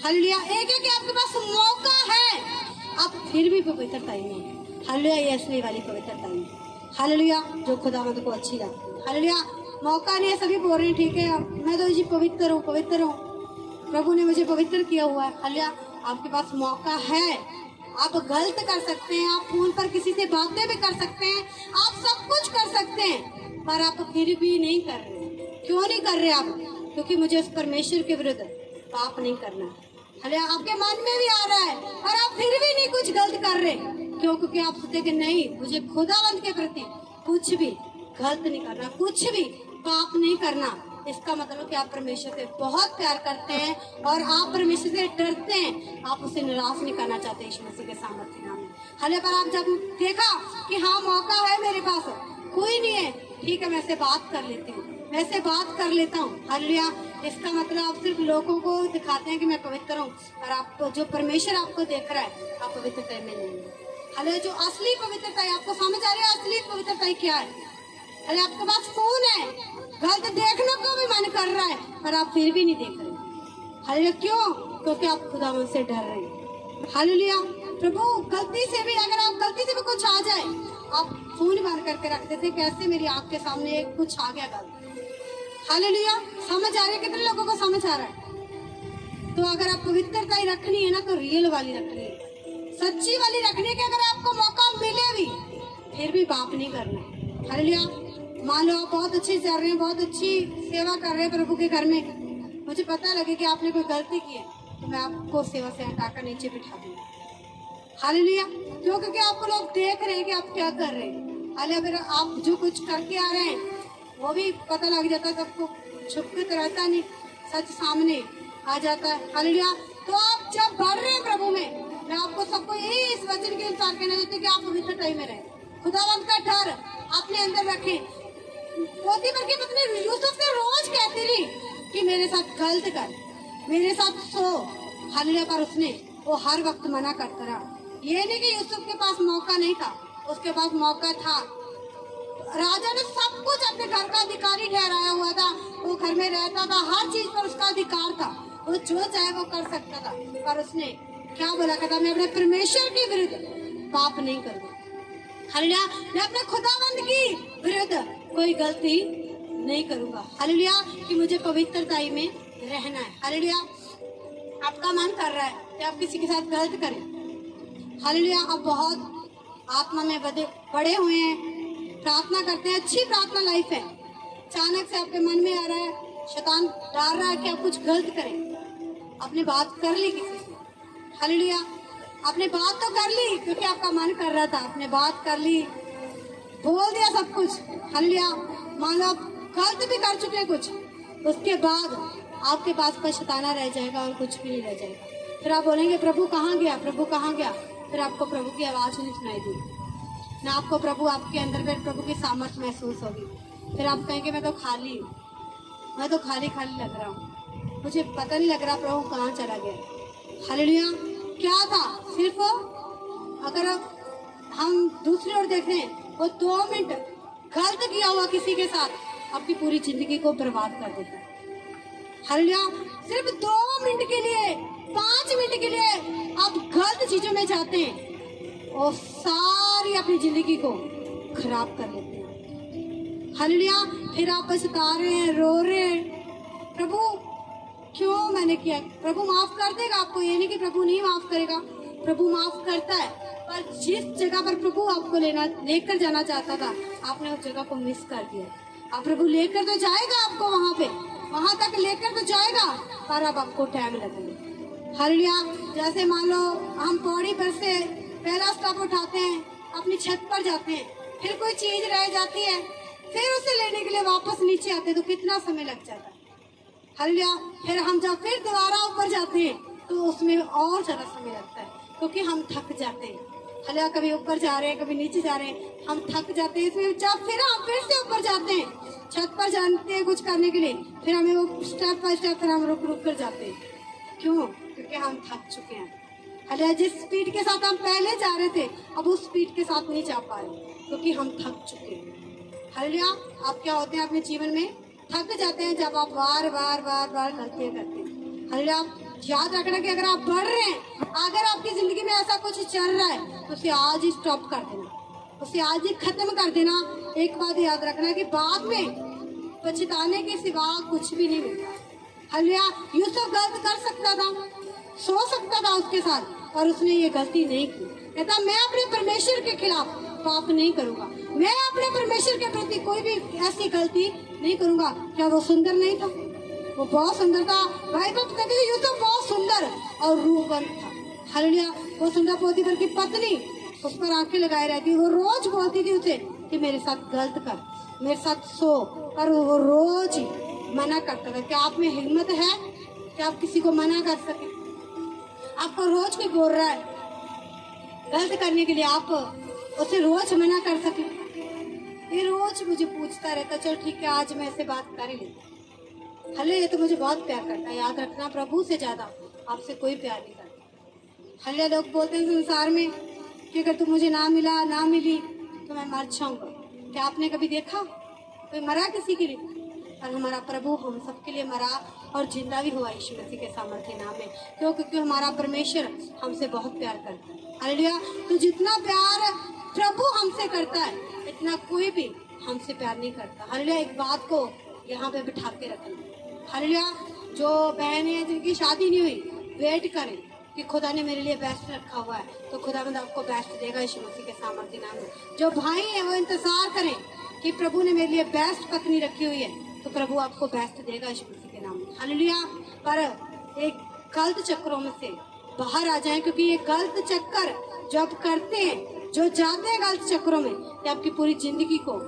हालेलुया, एक है कि आपके पास मौका है, आप फिर भी पवित्रता ही में। हालेलुया, ये असली वाली पवित्रता ही। हालेलुया, जो खुदावंद को अच्छी लगती है। हालेलुया, मौका नहीं है, सभी बोल रहे हैं ठीक है मैं तो जी पवित्र हूँ, प्रभु ने मुझे पवित्र किया हुआ है। हालेलुया, आपके पास मौका है, आप गलत कर सकते हैं, आप फोन पर किसी से बातें भी कर सकते हैं, आप सब कुछ कर सकते हैं, पर आप फिर भी नहीं कर रहे। क्यों नहीं कर रहे आप? क्योंकि मुझे उस परमेश्वर के विरुद्ध पाप नहीं करना। हालेलुया, आपके मन में भी आ रहा है और आप फिर भी नहीं कुछ गलत कर रहे। क्यों? क्योंकि आप सोचते कि नहीं, मुझे खुदावंद के प्रति कुछ भी गलत नहीं करना, कुछ भी पाप नहीं करना। इसका मतलब कि आप परमेश्वर से बहुत प्यार करते हैं और आप परमेश्वर से डरते हैं, आप उसे निराश नहीं करना चाहते यीशु मसीह के सामर्थ्य नाम में। हालेलुया, पर आप जब देखा कि हाँ मौका है मेरे पास, कोई नहीं है, ठीक है मैं से बात कर लेती हूँ, मैं से बात कर लेता हूँ। हालेलुया, इसका मतलब आप सिर्फ लोगों को दिखाते हैं कि मैं पवित्र हूँ, और आप जो परमेश्वर आपको देख रहा है आप पवित्रता में नहीं है। अरे जो असली पवित्रता है, आपको समझ आ रही है असली पवित्रता क्या है? अरे आपके पास फोन है, गलत देखने को भी मन कर रहा है, पर आप फिर भी नहीं देख रहे। अरे क्यों? क्योंकि आप खुदावन से डर रहे हैं। हालेलुया। प्रभु गलती से भी, अगर आप गलती से भी कुछ आ जाए, आप फोन बंद करके रख देते, कैसे मेरी आंख के सामने एक कुछ आ गया गलत। हालेलुया। समझ आ रही है? कितने लोगों को समझ आ रहा है? तो अगर आप पवित्रता ही रखनी है ना, तो रियल वाली रखनी है, सच्ची वाली रखनी है। अगर आपको मौका मिले भी, फिर भी पाप नहीं करना। हालेलुया। मान लो आप बहुत अच्छी चल रहे हैं, बहुत अच्छी सेवा कर रहे हैं प्रभु के घर में, मुझे पता लगे कि आपने कोई गलती की है, तो मैं आपको सेवा से हटाकर नीचे बिठा दूंगा। हालेलुया। क्यों? क्योंकि आपको लोग देख रहे हैं कि आप क्या कर रहे हैं। हालेलुया। फिर आप जो कुछ करके आ रहे हैं वो भी पता लग जाता है सबको, छुप के तो रहता नहीं, सच सामने आ जाता है। हालेलुया। तो आप जब बढ़ रहे हैं प्रभु में, मैं आपको सबको यही इस वचन के अनुसार कहना चाहती हूँ कि आप पवित्रता में रहें, खुदावंत का डर अपने अंदर रखें। पोतीफर की पत्नी यूसुफ से रोज कहती रही कि मेरे साथ गलत कर, मेरे साथ सो। हालेलुया। पर उसने वो हर वक्त मना करता रहा। ये नहीं कि यूसुफ के पास मौका नहीं था, उसके पास मौका था। राजा ने सब कुछ अपने घर का अधिकारी ठहराया हुआ था, वो घर में रहता था, हर चीज पर उसका अधिकार था, वो जो चाहे वो कर सकता था। पर उसने क्या बोला था? मैं अपने परमेश्वर के विरुद्ध पाप नहीं करूंगा। हालेलुया। मैं अपने खुदावंद की विरुद्ध कोई गलती नहीं करूंगा। हालेलुया। कि मुझे पवित्रता में रहना है। हालेलुया। आपका मन कर रहा है कि आप किसी के साथ गलत करें। हालेलुया। आप बहुत आत्मा में बड़े हुए हैं, प्रार्थना करते हैं, अच्छी प्रार्थना लाइफ है, अचानक से आपके मन में आ रहा है, शैतान डाल रहा है कि आप कुछ गलत करें। आपने बात कर ली किसी से। हालेलुया। आपने बात तो कर ली क्योंकि आपका मन कर रहा था, आपने बात कर ली, बोल दिया सब कुछ। हालेलुया। मान लो आप गलत भी कर चुके हैं कुछ, उसके बाद आपके पास पछताना रह जाएगा और कुछ भी नहीं रह जाएगा। फिर आप बोलेंगे प्रभु कहाँ गया, प्रभु कहाँ गया? फिर आपको प्रभु की आवाज नहीं सुनाई देगी ना, आपको प्रभु आपके अंदर फिर प्रभु की सामर्थ्य महसूस होगी। फिर आप कहेंगे मैं तो खाली हूँ, मैं तो खाली खाली लग रहा हूँ, मुझे पता नहीं लग रहा प्रभु कहाँ चला गया। हालेलुया। क्या था? सिर्फ अगर हम दूसरी ओर देखें, वो 2 मिनट गलत किया हुआ किसी के साथ आपकी पूरी जिंदगी को बर्बाद कर देता है। हालेलुया। सिर्फ 2 मिनट के लिए, 5 मिनट के लिए आप गलत चीजों में जाते हैं और सारी अपनी जिंदगी को खराब कर लेते हैं। हालेलुया। फिर आप पछता रहे हैं, रो रहे हैं, प्रभु क्यों मैंने किया? प्रभु माफ कर देगा आपको, ये नहीं कि प्रभु नहीं माफ करेगा, प्रभु माफ करता है। पर जिस जगह पर प्रभु आपको लेकर जाना चाहता था, आपने उस जगह को मिस कर दिया। अब प्रभु लेकर तो जाएगा आपको वहां पे, वहां तक लेकर तो जाएगा, पर अब आपको टाइम लगेगा। हालेलुया। जैसे मान लो हम पौड़ी पर से पहला स्टेप उठाते हैं, अपनी छत पर जाते हैं, फिर कोई चीज रह जाती है, फिर उसे लेने के लिए वापस नीचे आते हैं तो कितना समय लग जाता है। हालेलुया। फिर हम जब फिर दोबारा ऊपर जाते हैं तो उसमें और ज्यादा समय लगता है, क्योंकि हम थक जाते हैं। हालेलुया। कभी ऊपर जा रहे हैं, कभी नीचे जा रहे हैं, हम थक जाते हैं। इसमें जब फिर हम फिर से ऊपर जाते हैं, छत पर जानते हैं कुछ करने के लिए, फिर हमें वो स्टेप बाय स्टेप फिर हम रुक रुक कर जाते हैं। क्यों? क्योंकि हम थक चुके हैं। हालेलुया। जिस स्पीड के साथ हम पहले जा रहे थे, अब उस स्पीड के साथ नहीं जा पा रहे, क्योंकि हम थक चुके हैं। हालेलुया। आप क्या होते हैं अपने जीवन में? थक जाते हैं जब आप बार बार बार बार गलतियां करते हैं। हालेलुया। याद रखना कि अगर आप बढ़ रहे हैं, अगर आपकी जिंदगी में ऐसा कुछ चल रहा है, तो उसे आज ही स्टॉप कर देना, उसे आज ही खत्म कर देना। एक बात याद रखना कि बाद में पछताने के सिवा कुछ भी नहीं मिलता। हालेलुया। यूसुफ गलत कर सकता था, सो सकता था उसके साथ, पर उसने ये गलती नहीं की। कहता मैं अपने परमेश्वर के खिलाफ पाप नहीं करूंगा, मैं अपने परमेश्वर के प्रति कोई भी ऐसी गलती नहीं करूंगा। क्या वो सुंदर नहीं था? वो बहुत सुंदर था। भाई बाप कहते थे यूसुफ बहुत सुंदर और रूपवंत था। हालेलुया। वो सुंदर पोतीफर की पत्नी उस पर आंखें लगाए रहती, वो रोज बोलती थी उसे कि मेरे साथ गलत कर, मेरे साथ सो, पर वो रोज ही मना करता था। क्या आप में हिम्मत है कि आप किसी को मना कर सके? आपको रोज कोई बोल रहा है गलत करने के लिए, आप उसे रोज मना कर सके? ये रोज मुझे पूछता रहता, चल ठीक है आज मैं ऐसे बात कर ही लेती। हले ये तो मुझे बहुत प्यार करता है। याद रखना प्रभु से ज्यादा आपसे कोई प्यार नहीं करता। हले लोग बोलते हैं संसार में कि अगर तू मुझे ना मिला ना मिली तो मैं मर जाऊंगा। क्या आपने कभी देखा कोई मरा किसी के लिए? और हमारा प्रभु हम सबके लिए मरा और जिंदा भी हुआ यीशु मसीह के सामर्थ्य नाम में। क्यों? क्योंकि हमारा परमेश्वर हमसे बहुत प्यार करता है। हालेलुया। तो जितना प्यार प्रभु हमसे करता है इतना कोई भी हमसे प्यार नहीं करता। हालेलुया। एक बात को यहाँ पे बिठा के रखना। हालेलुया। जो बहनें हैं जिनकी शादी नहीं हुई, वेट करें कि खुदा ने मेरे लिए बेस्ट रखा हुआ है, तो खुदावंद आपको बेस्ट देगा यीशु मसीह के सामर्थ्य नाम में। जो भाई है वो इंतजार करें कि प्रभु ने मेरे लिए बेस्ट पत्नी रखी हुई है, तो प्रभु आपको बेस्ट देगा यीशु मसीह के नाम में। हालेलुया। पर एक गलत चक्रों में से बाहर आ जाएं, क्योंकि ये गलत चक्कर जब करते हैं, जो जाते हैं गलत चक्रों में, ये आपकी पूरी जिंदगी को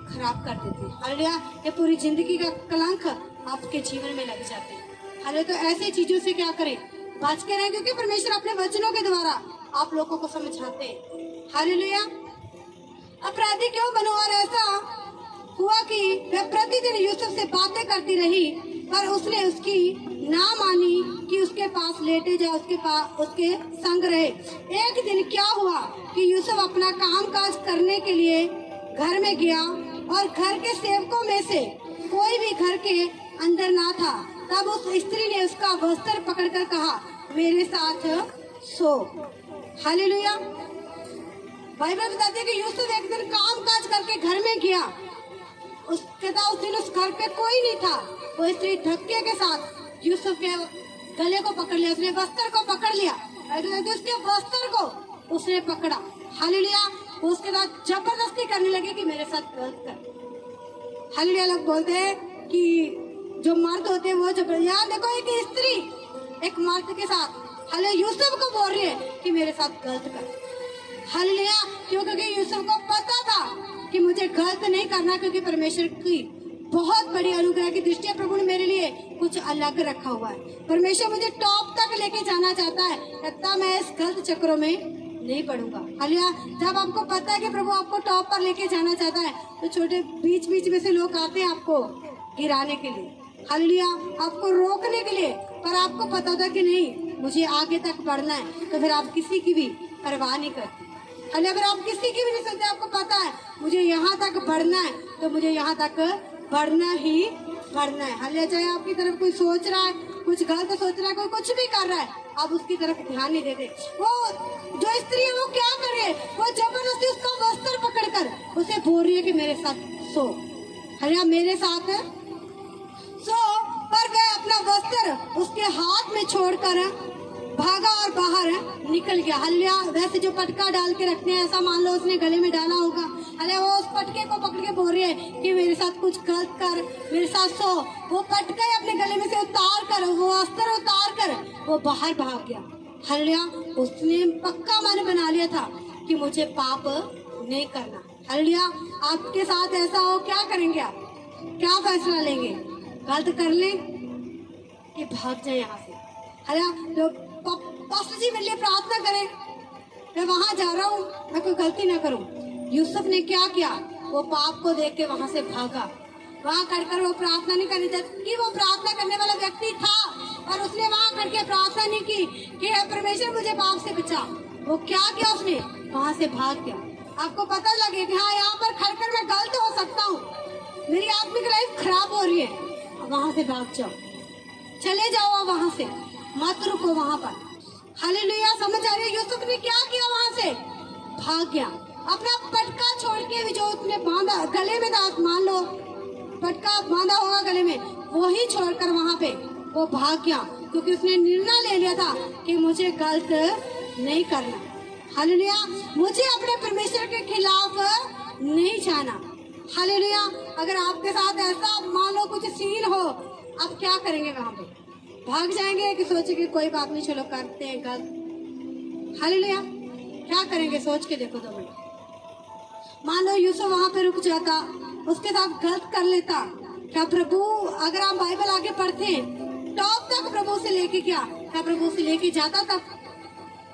खराब कर देते हैं। हालेलुया। ये पूरी जिंदगी का कलंक आपके जीवन में लग जाते हैं। हालेलुया। तो ऐसी चीजों से क्या करें? बच के रहें, क्योंकि परमेश्वर अपने वचनों के द्वारा आप लोगों को समझाते हैं। हालेलुया। अपराधी क्यों बनो? और ऐसा हुआ कि वह प्रतिदिन यूसुफ से बातें करती रही, पर उसने उसकी ना मानी कि उसके पास लेटे जा, उसके संग रहे। एक दिन क्या हुआ कि यूसुफ अपना काम काज करने के लिए घर में गया और घर के सेवकों में से कोई भी घर के अंदर ना था। तब उस स्त्री ने उसका वस्त्र पकड़कर कहा, मेरे साथ सो। हालेलुया। बाइबल बताती है कि यूसुफ एक दिन काम काज करके घर में गया, उस दिन उस घर पे कोई नहीं था। वो स्त्री धक्के के साथ यूसुफ के गले को पकड़ लिया, उसने वस्त्र को पकड़ लिया, उसके वस्त्र को उसने पकड़ा। हालेलुया। वो उसके साथ जबरदस्ती करने लगे कि मेरे साथ गलत कर। हालेलुया। लोग बोलते हैं कि जो मर्द होते हैं वो यहाँ देखो, एक स्त्री एक मर्द के साथ हालेलुया यूसुफ को बोल रही है कि मेरे साथ गलत कर। हालेलुया। क्यों? क्योंकि यूसुफ को पता था कि मुझे गलत नहीं करना, क्योंकि परमेश्वर की बहुत बड़ी अनुग्रह की दृष्टि प्रभु ने मेरे लिए कुछ अलग रखा हुआ है। परमेश्वर मुझे टॉप तक लेके जाना चाहता है, तब मैं इस गलत चक्रों में नहीं पड़ूंगा। हालेलुया। जब आपको पता है कि प्रभु आपको टॉप पर लेके जाना चाहता है, तो छोटे बीच बीच में से लोग आते हैं आपको गिराने के लिए, हालेलुया, आपको रोकने के लिए। पर आपको पता था कि नहीं, मुझे आगे तक बढ़ना है, तो फिर आप किसी की भी परवाह नहीं करते। अगर आप किसी की भी नहीं सुनते, आपको पता है मुझे यहाँ तक बढ़ना है, तो मुझे यहाँ तक बढ़ना ही बढ़ना है। हालेलुया। चाहे आपकी तरफ कोई सोच रहा है, कुछ गलत सोच रहा है, कोई कुछ भी कर रहा है, आप उसकी तरफ ध्यान नहीं देते। वो जो स्त्री है वो क्या करे? वो जबरदस्ती उसका वस्त्र पकड़कर उसे बोल रही है कि मेरे साथ सो। हालेलुया। मेरे साथ सो। पर वह अपना वस्त्र उसके हाथ में छोड़कर भागा और बाहर निकल गया। हालेलुया। वैसे जो पटका डाल के रखते हैं, ऐसा मान लो उसने गले में डाला होगा। हालेलुया। वो उस पटके को पकड़ के बोल रही है कि मेरे साथ कुछ गलत कर, मेरे साथ सो। वो पटका ही अपने गले में से उतार कर, वो वस्त्र उतार कर वो बाहर भाग गया। हालेलुया। उसने पक्का मन बना लिया था कि मुझे पाप नहीं करना। हालेलुया। आपके साथ ऐसा हो, क्या करेंगे आप? क्या फैसला लेंगे? गलत कर ले कि भाग जाए यहाँ से? हालेलुया। तो पास्टर जी मेरे लिए प्रार्थना करें, मैं वहां जा रहा हूँ, मैं कोई गलती ना करूँ। यूसुफ ने क्या किया? वो पाप को देख के वहां से भागा। वहां खड़कर वो प्रार्थना नहीं करनी चाहिए कि वो प्रार्थना करने वाला व्यक्ति था, और उसने वहां खड़ के प्रार्थना नहीं की कि हे परमेश्वर मुझे पाप से बचा। वो क्या किया? उसने वहां से भाग गया। आपको पता लगे कि हाँ, यहाँ पर खड़कर मैं गलत हो सकता हूँ, मेरी आत्मिक लाइफ खराब हो रही है, वहां से भाग जाओ, चले जाओ वहां से, मत रुको वहां पर। हालेलुया। समझ आ रही है? यूसुफ ने क्या किया? वहां से भाग गया। अपना पटका छोड़ के भी, जो उसने बांधा गले में था, मान लो पटका बांधा होगा गले में, वो ही छोड़कर वहां पे वो भाग गया, क्योंकि उसने निर्णय ले लिया था कि मुझे गलत नहीं करना। हालेलुया। मुझे अपने परमेश्वर के खिलाफ नहीं जाना। हालेलुया। अगर आपके साथ ऐसा मान लो कुछ सीन हो, आप क्या करेंगे? वहां पे भाग जाएंगे कि सोचेंगे कोई बात नहीं, चलो करते हैं गलत? हालेलुया। क्या करेंगे? सोच के देखो 2 मिनट। मान लो यूसुफ वहां पे रुक जाता, उसके साथ गलत कर लेता, क्या प्रभु, अगर आप बाइबल आगे पढ़ते हैं, टॉप तक प्रभु से लेके क्या प्रभु से लेके जाता? तब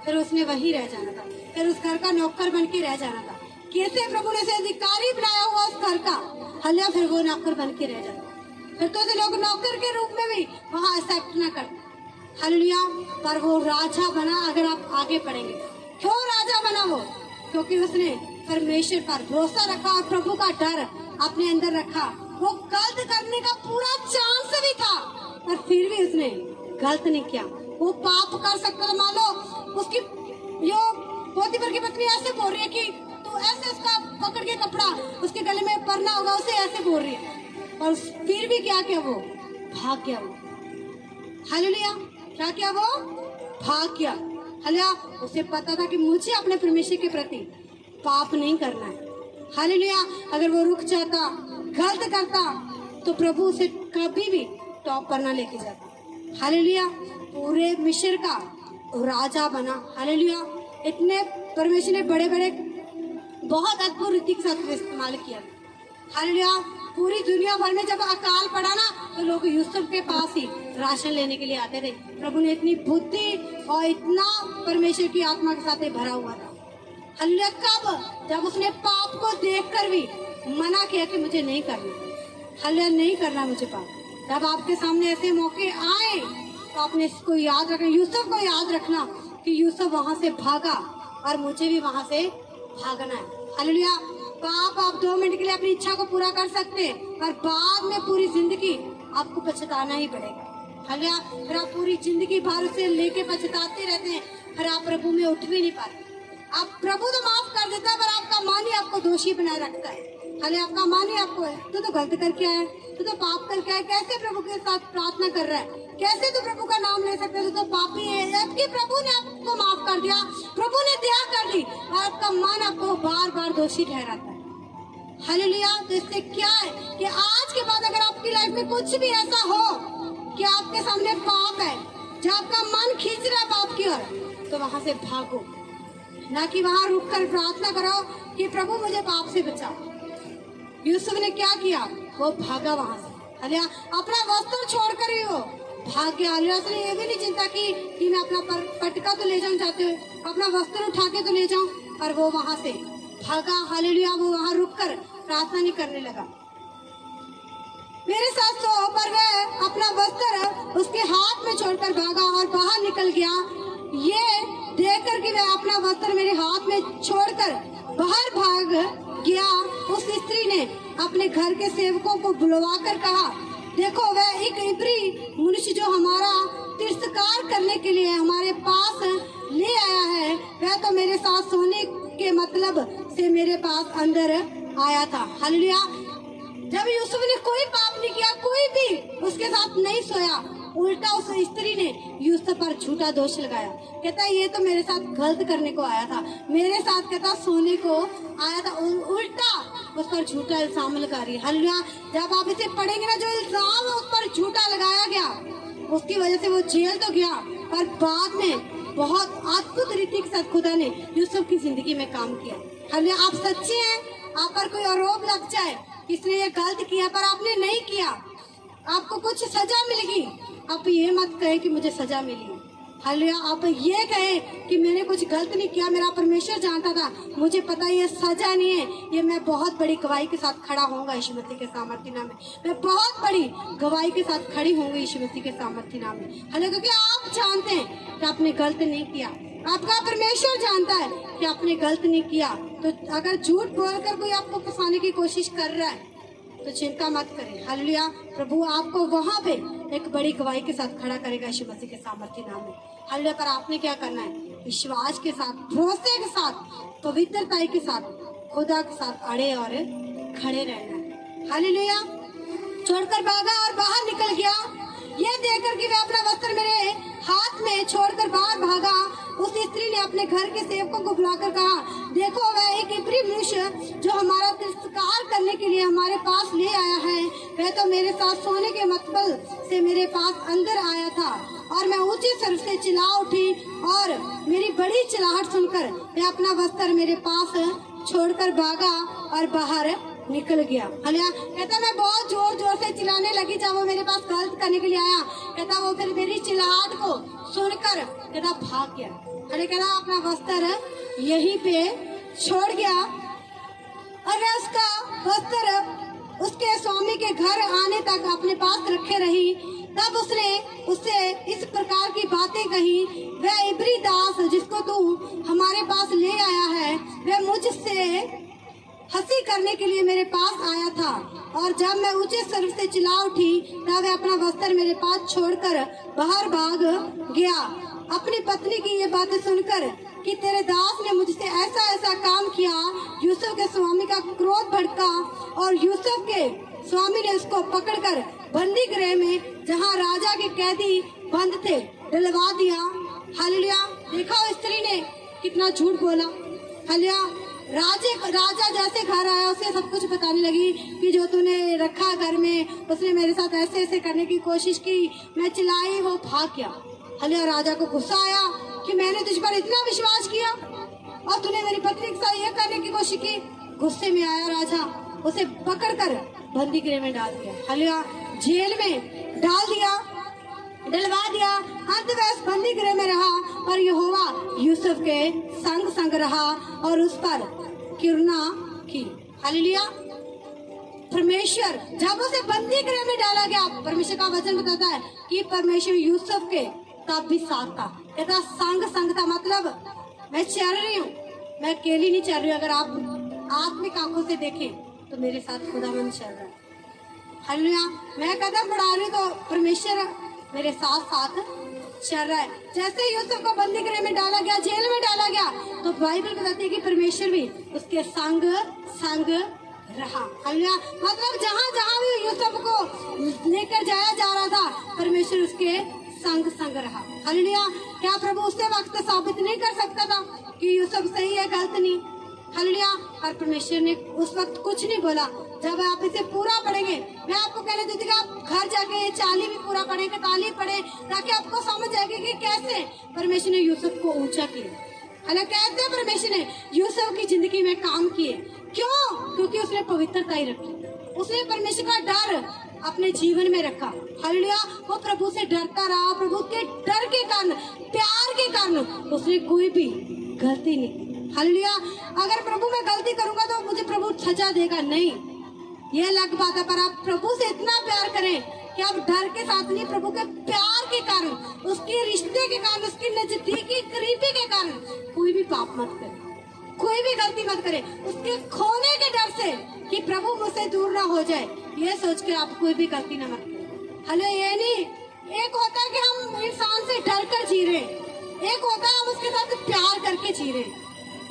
फिर उसने वहीं रह जाना था, फिर उस घर का नौकर बन के रह जाना था। कैसे प्रभु ने उसे अधिकारी बनाया हुआ उस घर का, हालेलुया, फिर वो नौकर बन के रह जाता। फिर तो लोग नौकर के रूप में भी वहाँ एक्सेप्ट ना करते। हालेलुया। पर वो राजा बना। अगर आप आगे पढ़ेंगे, क्यों राजा बना वो? क्योंकि उसने परमेश्वर पर भरोसा रखा और प्रभु का डर अपने अंदर रखा। वो गलत करने का पूरा चांस भी था, पर फिर भी उसने गलत नहीं किया। वो पाप कर सकता था। मान लो उसकी जो पोतीफर की पत्नी ऐसे बोल रही है कि तू ऐसे उसका पकड़ के कपड़ा उसके गले में पड़ना होगा, उसे ऐसे बोल रही है, और फिर भी क्या किया? वो भाग गया। वो हालेलुया, क्या किया? वो भाग गया। हालेलुया, उसे पता था कि मुझे अपने परमेश्वर के प्रति पाप नहीं करना है। हालेलुया, अगर वो रुक जाता, गलत करता, तो प्रभु उसे कभी भी टॉप पर ना लेके जाता। हालेलुया, पूरे मिस्र का राजा बना। हालेलुया, इतने परमेश्वर ने बड़े बड़े बहुत अद्भुत रीति के साथ इस्तेमाल किया। हालेलुया, पूरी दुनिया भर में जब अकाल पड़ा ना, तो लोग यूसुफ के पास ही राशन लेने के लिए आते थे। प्रभु ने इतनी बुद्धि और इतना परमेश्वर की आत्मा के साथ भरा हुआ था। हालेलुया, कब? जब उसने पाप को देखकर भी मना किया कि मुझे नहीं करना। हालेलुया, नहीं करना मुझे पाप। जब आपके सामने ऐसे मौके आए तो आपने इसको याद रखना, यूसुफ को याद रखना कि यूसुफ वहां से भागा और मुझे भी वहां से भागना है। हालेलुया, पाप आप 2 मिनट के लिए अपनी इच्छा को पूरा कर सकते, पर बाद में पूरी जिंदगी आपको पछताना ही पड़ेगा। हालेलुया, फिर आप पूरी जिंदगी भर उसे लेके पछताते रहते हैं, फिर आप प्रभु में उठ भी नहीं पाते। आप प्रभु तो माफ कर देता है, पर आपका मन ही आपको दोषी बनाए रखता है। हालेलुया, आपका मन ही आपको है, तू तो गलत करके आया, तू तो पाप करके आया, कैसे प्रभु के साथ प्रार्थना कर रहा है, कैसे तू प्रभु का नाम ले सकते, तू तो पापी है। जबकि प्रभु ने आपको माफ कर दिया, प्रभु ने दया कर दी, और आपका मन आपको बार बार दोषी ठहराता है। हालेलुया, तो इससे क्या है कि आज के बाद अगर आपकी लाइफ में कुछ भी ऐसा हो कि आपके सामने पाप है, जब आपका मन खींच रहा है पाप की ओर, तो वहां से भागो, ना कि वहां रुक कर प्रार्थना करो कि प्रभु मुझे पाप से बचाओ। यूसुफ ने क्या किया? वो भागा वहां से। हालेलुया, अपना वस्त्र छोड़कर ही वो भाग गया। हालेलुया, उसने ये भी नहीं चिंता की कि मैं अपना पटका तो ले जाऊं, चाहते हुए अपना वस्त्र उठा के तो ले जाऊं, पर वो वहां से भागा। हालेलुया, वो वहां रुक कर प्रार्थना नहीं करने लगा। मेरे साथ सो, पर वह अपना वस्त्र उसके हाथ में छोड़कर भागा और बाहर निकल गया। ये देखकर कि वह अपना वस्त्र मेरे हाथ में छोड़कर बाहर भाग गया, उस स्त्री ने अपने घर के सेवकों को बुलवाकर कहा, देखो वह एक इब्री मनुष्य जो हमारा तिरस्कार करने के लिए हमारे पास ले आया है, वह तो मेरे साथ सोने के मतलब से मेरे पास अंदर आया था। हालेलुया, जब यूसुफ ने कोई पाप नहीं किया, कोई भी उसके साथ नहीं सोया, उल्टा उस स्त्री ने यूसुफ पर झूठा दोष लगाया। कहता ये तो मेरे साथ गलत करने को आया था, मेरे साथ कहता सोने को आया था, उल्टा उस पर झूठा इल्जाम लगा रही है। हालेलुया, जब आप इसे पढ़ेंगे ना, जो इल्जाम उस पर झूठा लगाया गया, उसकी वजह से वो जेल तो गया, पर बाद में बहुत अद्भुत रीति के साथ खुदा ने यूसुफ की जिंदगी में काम किया। हालेलुया, आप सच्चे हैं, आप पर कोई आरोप लग जाए इसने ये गलत किया पर आपने नहीं किया, आपको कुछ सजा मिलेगी, आप ये मत कहे कि मुझे सजा मिली। हालेलुया, आप ये कहे कि मैंने कुछ गलत नहीं किया, मेरा परमेश्वर जानता था, मुझे पता ये सजा नहीं है, ये मैं बहुत बड़ी गवाही के साथ खड़ा होऊंगा यीशु मसीह के सामर्थ्य नाम में, मैं बहुत बड़ी गवाही के साथ खड़ी होंगी यीशु मसीह के सामर्थ्य नाम में। हालेलुया, क्योंकि आप जानते हैं कि आपने गलत नहीं किया, आपका परमेश्वर जानता है कि आपने गलत नहीं किया। तो अगर झूठ बोलकर कोई आपको फंसाने की कोशिश कर रहा है तो चिंता मत करें। हालेलुया, प्रभु आपको वहां पे एक बड़ी गवाही के साथ खड़ा करेगा यीशु मसीह के सामर्थ्य नाम में। हालेलुया, पर आपने क्या करना है? विश्वास के साथ, भरोसे के साथ, पवित्रता के साथ, खुदा के साथ अड़े और खड़े रहना है। हालेलुया, छोड़कर भागा और बाहर निकल गया। ये देखकर कि वह अपना वस्त्र मेरे हाथ में छोड़कर बाहर भागा, उस स्त्री ने अपने घर के सेवकों को बुलाकर कहा, देखो वह एक इब्री मनुष्य जो हमारा तिरस्कार करने के लिए हमारे पास ले आया है, वह तो मेरे साथ सोने के मतलब से मेरे पास अंदर आया था। और मैं ऊंचे स्वर से चिल्ला उठी और मेरी बड़ी चिल्लाहट सुनकर वह अपना वस्त्र मेरे पास छोड़कर भागा और बाहर निकल गया। हालेलुया, कहता मैं बहुत जोर जोर से चिल्लाने लगी जब वो मेरे पास गलत करने के लिए आया। कहता वो फिर मेरी चिल्लाहट को सुनकर कहता भाग गया। अरे कहता अपना वस्त्र यहीं पे छोड़ गया और मैं उसका वस्त्र उसके स्वामी के घर आने तक अपने पास रखे रही। तब उसने उससे इस प्रकार की बातें कही, वह इब्री दास जिसको तू हमारे पास ले आया है, वह हंसी करने के लिए मेरे पास आया था, और जब मैं ऊंचे स्वर से चिल्ला उठी तब वह अपना वस्त्र मेरे पास छोड़कर बाहर भाग गया। अपनी पत्नी की ये बातें सुनकर कि तेरे दास ने मुझसे ऐसा ऐसा काम किया, यूसुफ के स्वामी का क्रोध भड़का और यूसुफ के स्वामी ने उसको पकड़कर बंदी गृह में, जहाँ राजा के कैदी बंद थे, डलवा दिया। हालेलुया। देखा उस स्त्री ने कितना झूठ बोला। हालेलुया। राजा जैसे घर आया उसे सब कुछ बताने लगी कि जो तूने रखा घर में, उसने मेरे साथ ऐसे ऐसे करने की कोशिश की, मैं चिल्लाई, वो भाग गया। हालेलुया। राजा को गुस्सा आया कि मैंने तुझ पर इतना विश्वास किया और तूने मेरी पत्नी के साथ ये करने की कोशिश की। गुस्से में आया राजा, उसे पकड़कर बंदी गृह में डाल दिया। हालेलुया। जेल में डाल दिया, डलवा दिया। अंत में उस बंदी गृह में रहा, पर यहोवा यूसुफ के संग संग रहा और उस पर किरुना की। हालेलुया। परमेश्वर जब उसे बंदी गृह में डाला गया, परमेश्वर का वचन बताता है कि परमेश्वर यूसुफ के तब भी साथ था। कहता संग था, मतलब मैं चल रही हूँ, मैं अकेली नहीं चल रही हूँ। अगर आप आत्मिक आंखों से देखें तो मेरे साथ खुदावंद चल रहा है। हालेलुया। मैं कदम बढ़ा रही हूँ तो परमेश्वर मेरे साथ साथ चल रहा है। जैसे यूसुफ को बंदी गृह में डाला गया, जेल में डाला गया, तो बाइबल बताती है कि परमेश्वर भी उसके संग संग रहा। हालेलुया। मतलब जहाँ जहाँ भी यूसुफ को लेकर जाया जा रहा था, परमेश्वर उसके संग संग रहा। हालेलुया। क्या प्रभु उससे वक्त साबित नहीं कर सकता था कि यूसुफ सही है, गलत नहीं? हालेलुया। और परमेश्वर ने उस वक्त कुछ नहीं बोला। जब आप इसे पूरा पढ़ेंगे, मैं आपको कहने देती हूँ आप घर जाके ये 40 भी पूरा पढ़े, 41 पढ़े, ताकि आपको समझ आएगी कि कैसे परमेश्वर ने यूसुफ को ऊंचा किया। हालांकि कैसे परमेश्वर ने यूसुफ की जिंदगी में काम किए। क्यों? क्योंकि उसने पवित्रता ही रखी, उसने परमेश्वर का डर अपने जीवन में रखा। हालेलुया। वो प्रभु से डरता रहा। प्रभु के डर के कारण, प्यार के कारण उसने कोई भी गलती नहीं। हालेलुया। अगर प्रभु मैं गलती करूंगा तो मुझे प्रभु सजा देगा, नहीं, ये अलग बात है। पर आप प्रभु से इतना प्यार करें कि आप डर के साथ नहीं, प्रभु के प्यार के कारण, उसके रिश्ते के कारण, उसकी नजदीकी करीबी के कारण कोई भी पाप मत करे, कोई भी गलती मत करे, उसके खोने के डर से कि प्रभु मुझसे दूर ना हो जाए, ये सोच के आप कोई भी गलती ना मत करें। हलो, ये नहीं, एक होता है कि हम इंसान से डर कर जी रहे, एक होता है हम उसके साथ प्यार करके जी रहे।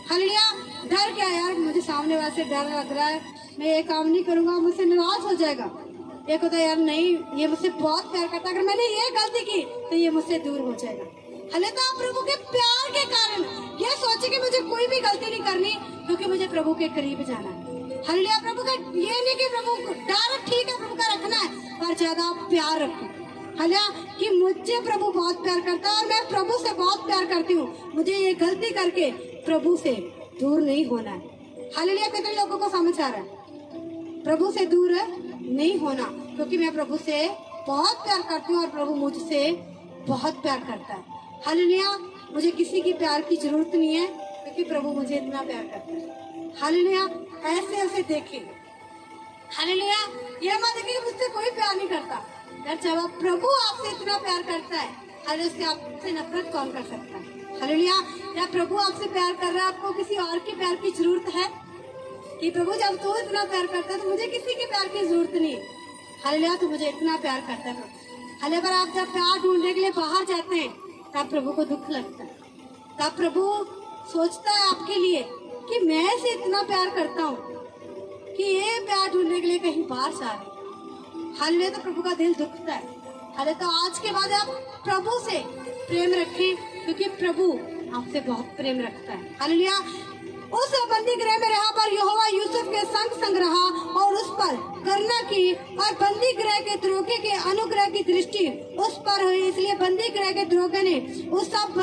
हालेलुया। डर क्या यार, मुझे सामने वाले से डर लग रहा है, मैं ये काम नहीं करूंगा, मुझसे नाराज हो जाएगा। एक होता है यार नहीं, ये मुझसे बहुत प्यार करता है, अगर मैंने ये गलती की तो ये मुझसे दूर हो जाएगा। हालेलुया। आप प्रभु के प्यार के कारण ये सोचे कि मुझे कोई भी गलती नहीं करनी, क्योंकि मुझे प्रभु के करीब जाना है। हालेलुया। प्रभु का ये नहीं कि प्रभु डर ठीक है, प्रभु का रखना है, पर ज्यादा प्यार रखो। हालेलुया। कि मुझे प्रभु बहुत प्यार करता है और मैं प्रभु से बहुत प्यार करती हूँ, मुझे ये गलती करके प्रभु से दूर नहीं होना है। हालेलुया। कितने लोगों को समझ आ रहा है? प्रभु से दूर नहीं होना, क्योंकि मैं प्रभु से बहुत प्यार करती हूँ और प्रभु मुझसे बहुत प्यार करता है। हालेलुया। मुझे किसी की प्यार की जरूरत नहीं है, क्योंकि प्रभु मुझे इतना प्यार करता है। हालेलुया। ऐसे ऐसे देखे। हालेलुया। ये मत देखिए मुझसे कोई प्यार नहीं करता, जब प्रभु आपसे इतना प्यार करता है, अरे उससे आपसे नफरत कौन कर सकता है? हालेलुया। जब प्रभु आपसे प्यार कर रहा है, आपको किसी और के प्यार की जरूरत है कि प्रभु जब तू इतना प्यार करता है तो मुझे किसी के प्यार की जरूरत नहीं है। हालेलुया। तो मुझे इतना प्यार करता है प्रभु। हालेलुया। पर आप जब प्यार ढूंढने के लिए बाहर जाते हैं, तब प्रभु को दुख लगता है, तब प्रभु सोचता है आपके लिए कि मैं इसे इतना प्यार करता हूँ कि ये प्यार ढूंढने के लिए कहीं बाहर जा रहे। हालेलुया। तो प्रभु का दिल दुखता है। हालेलुया। तो आज के बाद आप प्रभु से प्रेम रखें, क्योंकि प्रभु आपसे बहुत प्रेम रखता है। हालेलुया। उस बंदी गृह में रहा, पर यहोवा यूसुफ के संग संग रहा और उस पर करुणा की, और बंदी गृह के दरोगे के अनुग्रह की दृष्टि उस पर हुई। इसलिए बंदी गृह के दरोगे ने उस सब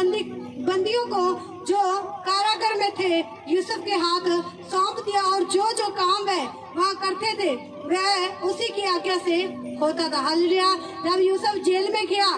बंदियों को जो कारागार में थे यूसुफ के हाथ सौंप दिया, और जो जो काम वह वहाँ करते थे वह उसी की आज्ञा से होता था। हालेलुया। जब यूसुफ जेल में गया,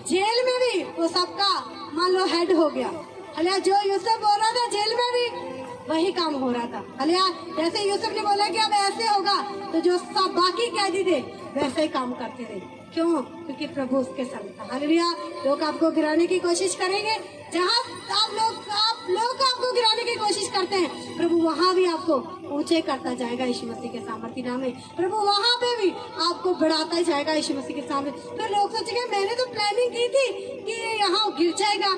जेल में भी वो सबका मान लो हेड हो गया। हालेलुया। जो यूसुफ बोल रहा था जेल में भी वही काम हो रहा था। हालेलुया। जैसे यूसुफ ने बोला कि अब ऐसे होगा, तो जो सब बाकी कैदी थे वैसे ही काम करते थे। क्यों? क्योंकि प्रभु उसके संग था। हालेलुया। लोग आपको गिराने की कोशिश करेंगे, जहाँ आप लोग आपको गिराने की कोशिश करते हैं, प्रभु वहाँ भी आपको ऊंचे करता जाएगा यीशु मसीह के सामर्थ्य नाम में। प्रभु वहाँ पे भी आपको बढ़ाता जाएगा यीशु मसीह के सामने। तो लोग सोचेंगे मैंने तो प्लानिंग की थी कि यहाँ गिर जाएगा,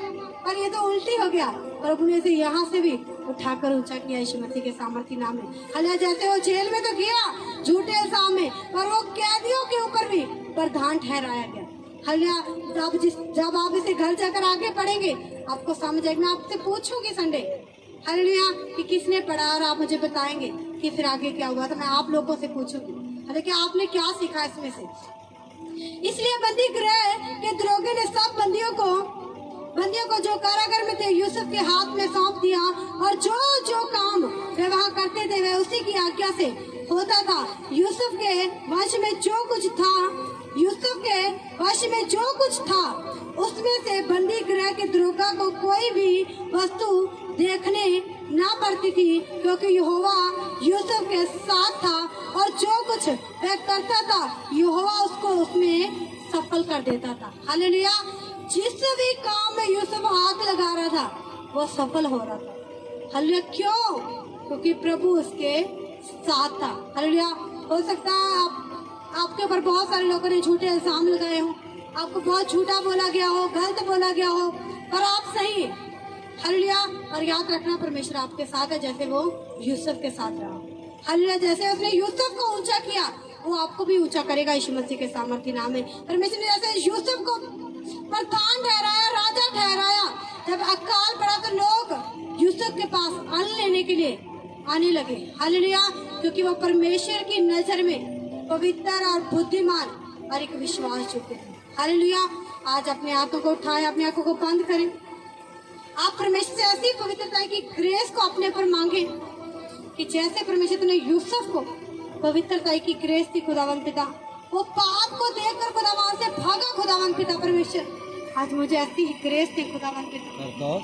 पर ये तो उल्टी हो गया। प्रभु ने इसे यहाँ से भी उठाकर ऊंचा किया यीशु मसीह के सामर्थ्य नाम में। हालांकि जैसे वो जेल में तो गया झूठे इल्जाम में, पर वो कैदियों के ऊपर भी प्रधान ठहराया गया। हालांकि जब आप इसे घर जाकर आगे पढ़ेंगे आपको समझ आएगा। मैं आपसे पूछूंगी संडे हालेलुया कि किसने पढ़ा, और आप मुझे बताएंगे कि फिर आगे क्या हुआ। तो मैं आप लोगों से पूछूंगी हालांकि आपने क्या सीखा इसमें से। इसलिए बंदी गृह के दरोगे ने सब बंदियों को जो कारागार में थे यूसुफ के हाथ में सौंप दिया, और जो काम वे वहाँ करते थे वे उसी की आज्ञा से होता था। यूसुफ के वश में जो कुछ था उसमें से बंदी गृह के दरोगा को कोई भी वस्तु देखने ना पड़ती थी, क्योंकि यहोवा यूसुफ के साथ था, और जो कुछ वह करता था यहोवा उसको उसमें सफल कर देता था। हालेलुया। जिस भी काम में यूसुफ हाथ लगा रहा था वो सफल हो रहा था। हालेलुया। क्यों? क्योंकि प्रभु उसके साथ था। हालेलुया। हो सकता है आपके ऊपर बहुत सारे लोगों ने झूठे इल्जाम लगाए हो, आपको बहुत झूठा बोला गया हो, गलत बोला गया हो, पर आप सही। हालेलुया। और याद रखना परमेश्वर आपके साथ है, जैसे वो यूसुफ के साथ रहा। हालेलुया। जैसे उसने यूसुफ को ऊंचा किया वो आपको भी ऊंचा करेगा यीशु मसीह के सामर्थ्य नाम में। परमेश्वर ने जैसे यूसुफ को प्रधान ठहराया, राजा ठहराया, जब अकाल पड़ा तो लोग यूसुफ के पास अन्न लेने के लिए आने लगे। हालेलुया। क्योंकि वो परमेश्वर की नजर में पवित्र और बुद्धिमान और एक विश्वास योग्य थे। हालेलुया। आज अपने हाथों को उठाएं, अपनी आंखों को बंद करें। आप परमेश्वर से ऐसी पवित्रता की ग्रेस को अपने पर मांगे कि जैसे परमेश्वर ने यूसुफ को पवित्रता की ग्रेस थी खुदावंद पिता, वो पाप को देखकर खुदावंद से भागा खुदावंद पिता परमेश्वर, आज मुझे ऐसी ग्रेस थी खुदावंद पिता।